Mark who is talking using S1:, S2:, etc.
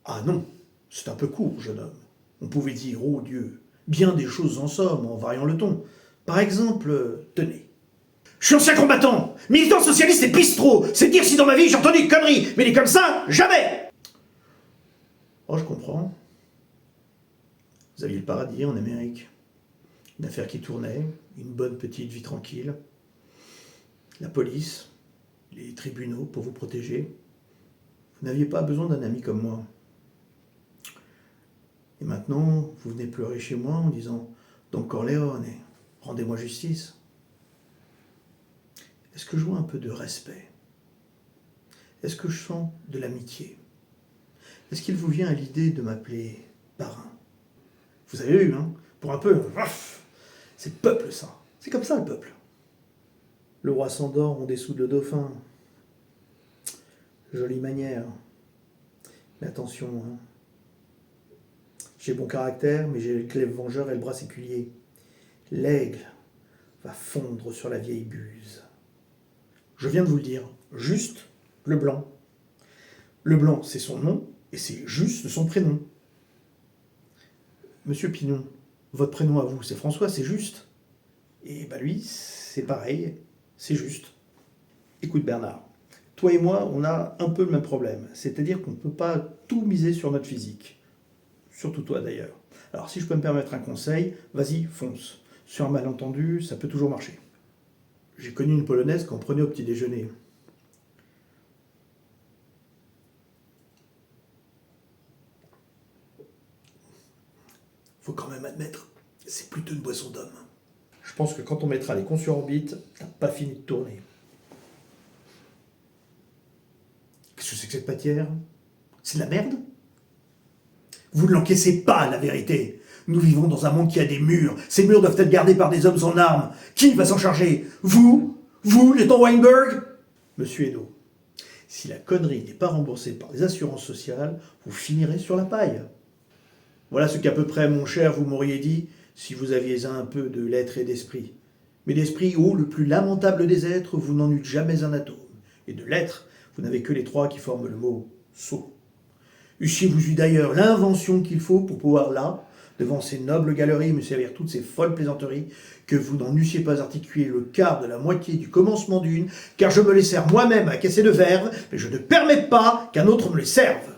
S1: Ah non, c'est un peu court, jeune homme. On pouvait dire, oh Dieu, bien des choses en somme, en variant le ton. Par exemple, tenez. Je suis ancien combattant, militant socialiste et bistrot. C'est dire si dans ma vie j'ai entendu une connerie, mais des comme ça, jamais. Oh, je comprends. Vous aviez le paradis en Amérique. Une affaire qui tournait, une bonne petite vie tranquille. La police, les tribunaux pour vous protéger. Vous n'aviez pas besoin d'un ami comme moi. Et maintenant, vous venez pleurer chez moi en disant « Don Corleone, rendez-moi justice ». Est-ce que je vois un peu de respect? Est-ce que je sens de l'amitié? Est-ce qu'il vous vient à l'idée de m'appeler parrain? Vous avez vu, hein? Pour un peu, c'est le peuple, ça. C'est comme ça, le peuple. Le roi s'endort, on dessoude le dauphin. Jolie manière. Mais attention, hein. J'ai bon caractère, mais j'ai le glaive vengeur et le bras séculier. L'aigle va fondre sur la vieille buse. Je viens de vous le dire, Juste Leblanc. Leblanc, c'est son nom, et c'est Juste son prénom. Monsieur Pinon, votre prénom à vous, c'est François, c'est Juste. Et bah lui, c'est pareil, c'est Juste. Écoute Bernard, toi et moi, on a un peu le même problème, c'est-à-dire qu'on ne peut pas tout miser sur notre physique. Surtout toi d'ailleurs. Alors si je peux me permettre un conseil, vas-y, fonce. Sur un malentendu, ça peut toujours marcher. J'ai connu une polonaise qu'on prenait au petit déjeuner. Faut quand même admettre, c'est plutôt une boisson d'homme. Je pense que quand on mettra les cons sur orbite, t'as pas fini de tourner. Qu'est-ce que c'est que cette matière? C'est de la merde? Vous ne l'encaissez pas, la vérité. Nous vivons dans un monde qui a des murs. Ces murs doivent être gardés par des hommes en armes. Qui va s'en charger? Vous? Vous, lieutenant Weinberg? Monsieur Hainaut, si la connerie n'est pas remboursée par les assurances sociales, vous finirez sur la paille. Voilà ce qu'à peu près, mon cher, vous m'auriez dit si vous aviez un peu de l'être et d'esprit. Mais d'esprit, ô le plus lamentable des êtres, vous n'en eûtes jamais un atome. Et de l'être, vous n'avez que les trois qui forment le mot sot. Eussiez-vous eu d'ailleurs l'invention qu'il faut pour pouvoir là, devant ces nobles galeries, me servir toutes ces folles plaisanteries, que vous n'en eussiez pas articulé le quart de la moitié du commencement d'une, car je me les sers moi-même à casser de verve, mais je ne permets pas qu'un autre me les serve.